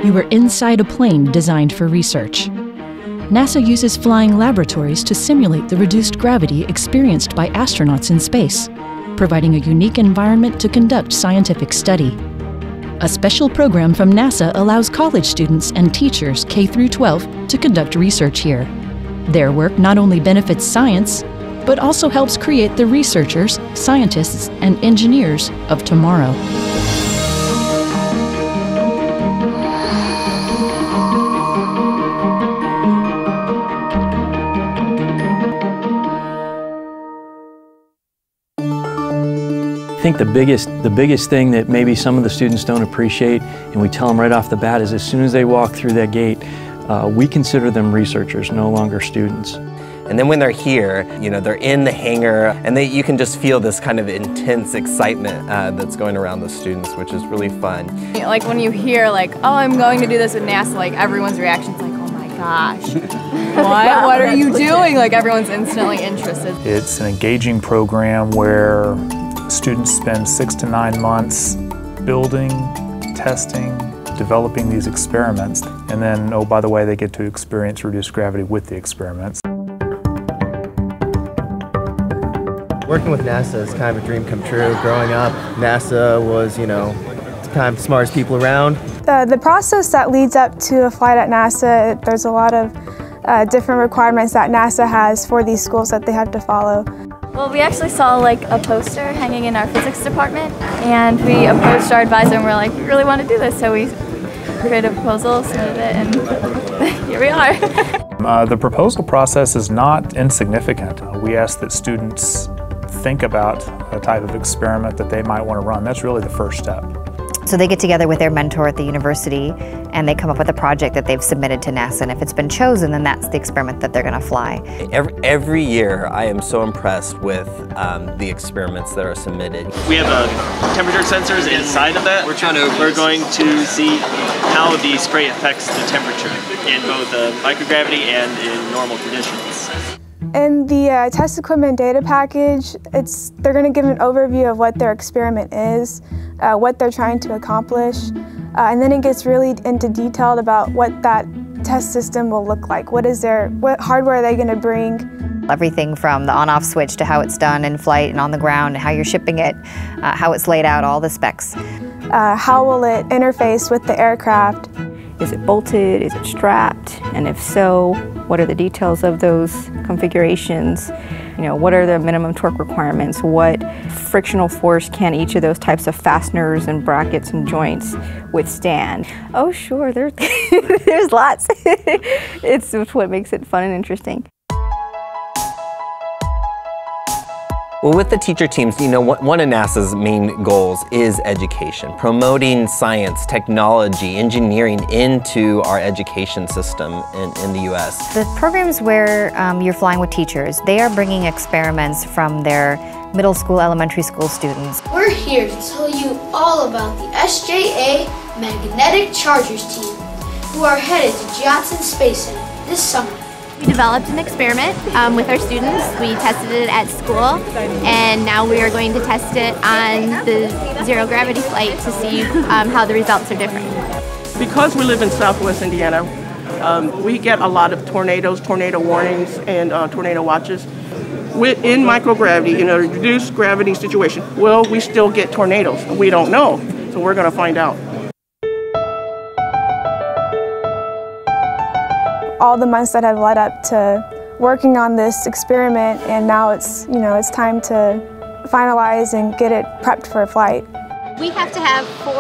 You are inside a plane designed for research. NASA uses flying laboratories to simulate the reduced gravity experienced by astronauts in space, providing a unique environment to conduct scientific study. A special program from NASA allows college students and teachers K through 12 to conduct research here. Their work not only benefits science, but also helps create the researchers, scientists, and engineers of tomorrow. I think the biggest thing that maybe some of the students don't appreciate, and we tell them right off the bat, is as soon as they walk through that gate, we consider them researchers, no longer students. And then when they're here, they're in the hangar, and you can just feel this kind of intense excitement that's going around the students, which is really fun. Like when you hear oh, I'm going to do this with NASA, everyone's reaction's like, oh my gosh, what are you doing? Everyone's instantly interested. It's an engaging program where students spend 6 to 9 months building, testing, developing these experiments, and then, oh, by the way, they get to experience reduced gravity with the experiments. Working with NASA is kind of a dream come true. Growing up, NASA was, kind of the smartest people around. The process that leads up to a flight at NASA, there's a lot of different requirements that NASA has for these schools that they have to follow. Well, we actually saw a poster hanging in our physics department, and we approached our advisor and we're like, we really want to do this, so we created a proposal, submitted it, and here we are. The proposal process is not insignificant. We ask that students think about a type of experiment that they might want to run. That's really the first step. So they get together with their mentor at the university and they come up with a project that they've submitted to NASA, and if it's been chosen, then that's the experiment that they're going to fly. Every year I am so impressed with the experiments that are submitted. We have temperature sensors inside of that. We're going to see how the spray affects the temperature in both microgravity and in normal conditions. In the test equipment data package, they're going to give an overview of what their experiment is, what they're trying to accomplish, and then it gets really into detail about what that test system will look like. What hardware are they going to bring? Everything from the on-off switch to how it's done in flight and on the ground, how you're shipping it, how it's laid out, all the specs. How will it interface with the aircraft? Is it bolted? Is it strapped? And if so, what are the details of those configurations? What are the minimum torque requirements? What frictional force can each of those types of fasteners and brackets and joints withstand? Oh, sure, there's lots. It's what makes it fun and interesting. Well, with the teacher teams, one of NASA's main goals is education, promoting science, technology, engineering into our education system in the U.S. The programs where you're flying with teachers, they are bringing experiments from their middle school, elementary school students. We're here to tell you all about the SJA Magnetic Chargers team, who are headed to Johnson Space Center this summer. We developed an experiment with our students. We tested it at school, and now we are going to test it on the zero gravity flight to see how the results are different. Because we live in Southwest Indiana, we get a lot of tornadoes, tornado warnings, and tornado watches. In microgravity, in a reduced gravity situation, will we still get tornadoes? We don't know, so we're going to find out. All the months that have led up to working on this experiment, and now it's time to finalize and get it prepped for a flight. We have to have 4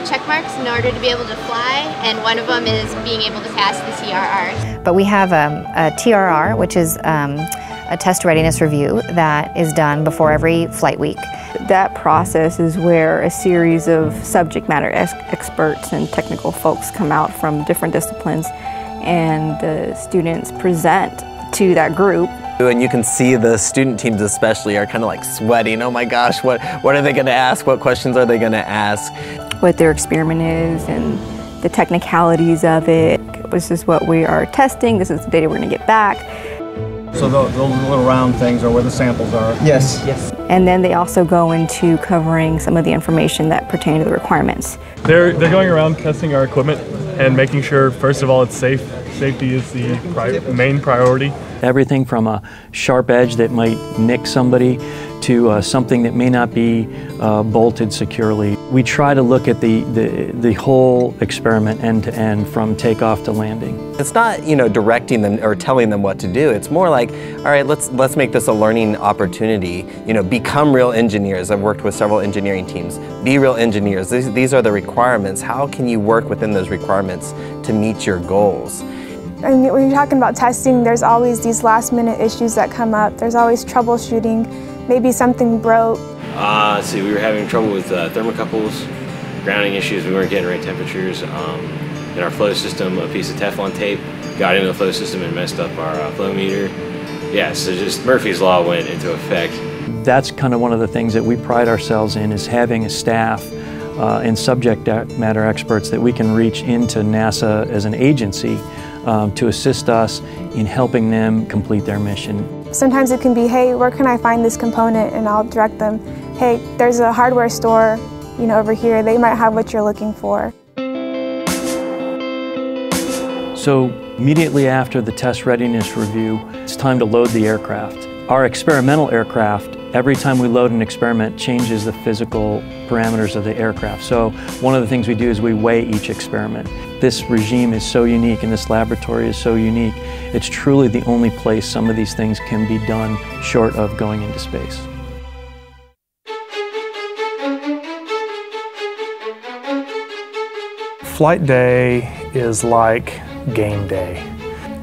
check marks in order to be able to fly, and one of them is being able to pass the TRR. But we have a TRR, which is a test readiness review that is done before every flight week. That process is where a series of subject matter experts and technical folks come out from different disciplines, and the students present to that group. And you can see the student teams especially are kind of sweating. Oh my gosh, what are they going to ask? What questions are they going to ask? What their experiment is and the technicalities of it. This is what we are testing. This is the data we're going to get back. So those little round things are where the samples are? Yes. Yes. And then they also go into covering some of the information that pertain to the requirements. They're going around testing our equipment and making sure, first of all, it's safe. Safety is the main priority. Everything from a sharp edge that might nick somebody to something that may not be bolted securely. We try to look at the whole experiment end to end, from takeoff to landing. It's not, directing them or telling them what to do. It's more like, all right, let's make this a learning opportunity. Become real engineers. I've worked with several engineering teams. Be real engineers. These are the requirements. How can you work within those requirements to meet your goals? And when you're talking about testing, there's always these last-minute issues that come up. There's always troubleshooting. Maybe something broke. See, we were having trouble with thermocouples, grounding issues. We weren't getting right temperatures. In our flow system, a piece of Teflon tape got into the flow system and messed up our flow meter. Yeah, so just Murphy's Law went into effect. That's kind of one of the things that we pride ourselves in, is having a staff and subject matter experts that we can reach into NASA as an agency to assist us in helping them complete their mission. Sometimes it can be, hey, where can I find this component? And I'll direct them, hey, there's a hardware store, over here. They might have what you're looking for. So immediately after the test readiness review, it's time to load the aircraft. Our experimental aircraft, every time we load an experiment, changes the physical parameters of the aircraft. So one of the things we do is we weigh each experiment. This regime is so unique and this laboratory is so unique. It's truly the only place some of these things can be done short of going into space. Flight day is like game day.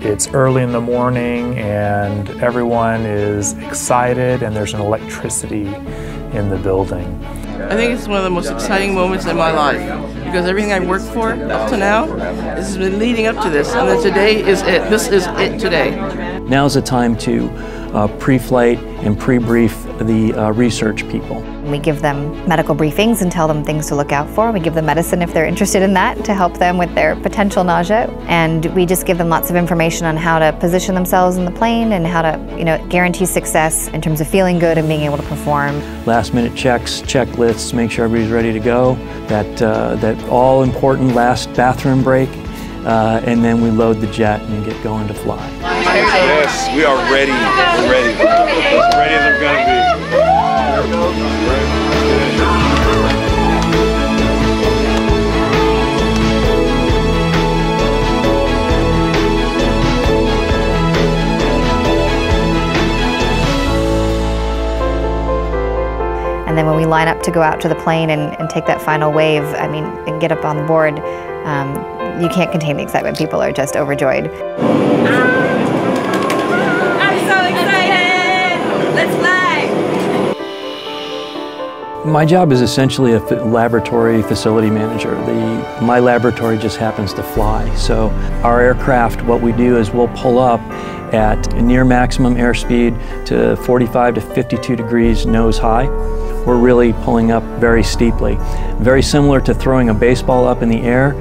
It's early in the morning and everyone is excited and there's an electricity in the building. I think it's one of the most exciting moments in my life because everything I've worked for up to now has been leading up to this, and then today is it. This is it today. Now's the time to pre-flight and pre-brief the research people. We give them medical briefings and tell them things to look out for. We give them medicine if they're interested in that to help them with their potential nausea. And we just give them lots of information on how to position themselves in the plane and how to, guarantee success in terms of feeling good and being able to perform. Last minute checks, checklists, make sure everybody's ready to go. That all important last bathroom break. And then we load the jet and get going to fly. Yes, we are ready. We're ready. As ready as I'm going to be. And then when we line up to go out to the plane and take that final wave, and get up on the board, you can't contain the excitement. People are just overjoyed. I'm so excited! Let's fly! My job is essentially a laboratory facility manager. My laboratory just happens to fly. So our aircraft, what we do is we'll pull up at near maximum airspeed to 45 to 52 degrees nose high. We're really pulling up very steeply. Very similar to throwing a baseball up in the air,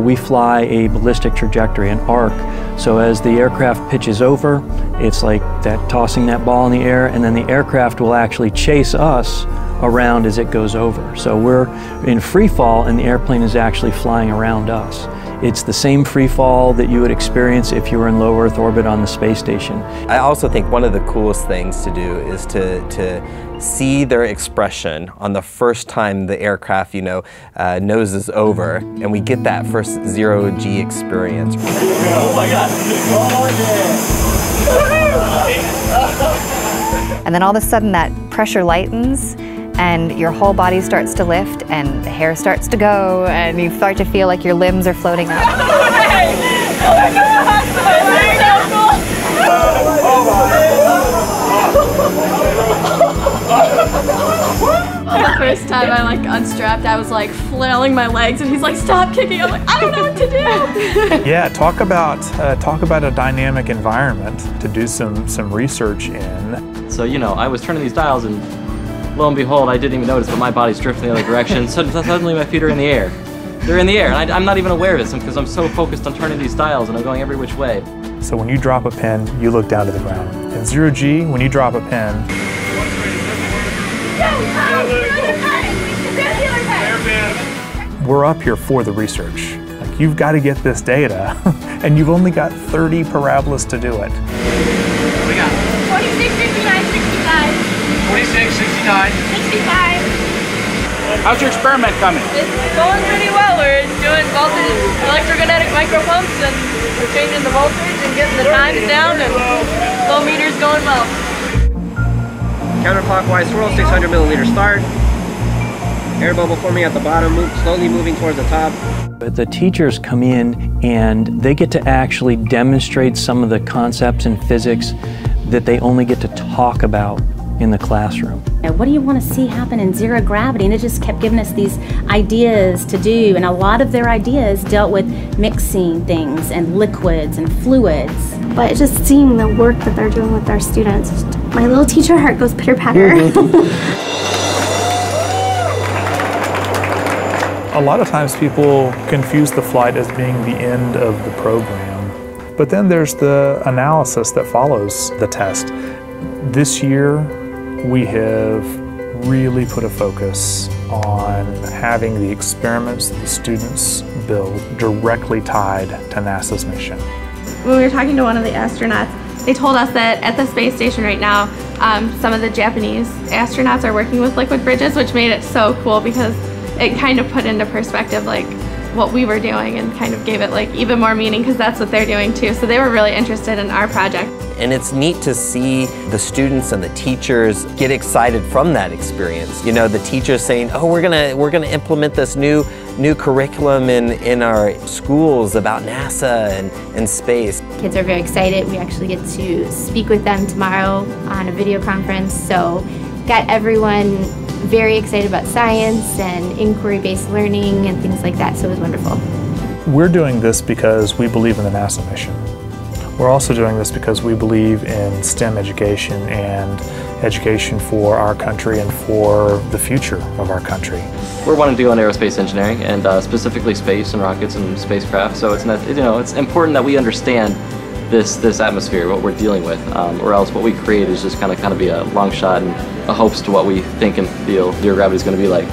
we fly a ballistic trajectory, an arc. So as the aircraft pitches over, it's like tossing that ball in the air, and then the aircraft will actually chase us around as it goes over. So we're in free fall and the airplane is actually flying around us. It's the same free fall that you would experience if you were in low Earth orbit on the space station. I also think one of the coolest things to do is to see their expression on the first time the aircraft, noses over, and we get that first zero-G experience. Oh my God! And then all of a sudden that pressure lightens and your whole body starts to lift and the hair starts to go and you start to feel like your limbs are floating up. The first time I unstrapped, I was flailing my legs and he's like, stop kicking. I'm like, I don't know what to do. Yeah, talk about a dynamic environment to do some research in. So, I was turning these dials and lo and behold, I didn't even notice, but my body's drifting the other direction. Suddenly my feet are in the air. They're in the air, and I'm not even aware of it because I'm so focused on turning these dials and I'm going every which way. So when you drop a pin, you look down to the ground. In 0G, when you drop a pin, we're up here for the research. Like, you've got to get this data, and you've only got 30 parabolas to do it. What we got? 46, 59, 65. 46, 69. 65. How's your experiment coming? It's going pretty well. We're doing voltage, electrokinetic micropumps, and we're changing the voltage and getting the times down, and flow meter's going well. Counterclockwise swirl, 600 milliliter start. Air bubble forming at the bottom, slowly moving towards the top. The teachers come in and they get to actually demonstrate some of the concepts in physics that they only get to talk about in the classroom. What do you want to see happen in zero gravity? And it just kept giving us these ideas to do, and a lot of their ideas dealt with mixing things and liquids and fluids. But just seeing the work that they're doing with our students, my little teacher heart goes pitter-patter. A lot of times people confuse the flight as being the end of the program, but then there's the analysis that follows the test. This year, we have really put a focus on having the experiments that the students build directly tied to NASA's mission. When we were talking to one of the astronauts, they told us that at the space station right now, some of the Japanese astronauts are working with liquid bridges, which made it so cool because it kind of put into perspective like what we were doing and kind of gave it like even more meaning because that's what they're doing too. So they were really interested in our project. And it's neat to see the students and the teachers get excited from that experience. You know, the teachers saying, "Oh, we're gonna implement this new curriculum in our schools about NASA and space." Kids are very excited. We actually get to speak with them tomorrow on a video conference. So got everyone very excited about science and inquiry-based learning and things like that. So it was wonderful. We're doing this because we believe in the NASA mission. We're also doing this because we believe in STEM education and education for our country and for the future of our country. We're wanting to go in aerospace engineering and specifically space and rockets and spacecraft. So it's not, it's important that we understand this atmosphere, what we're dealing with, or else what we create is just kind of be a long shot and a hopes to what we think and feel zero gravity is going to be like.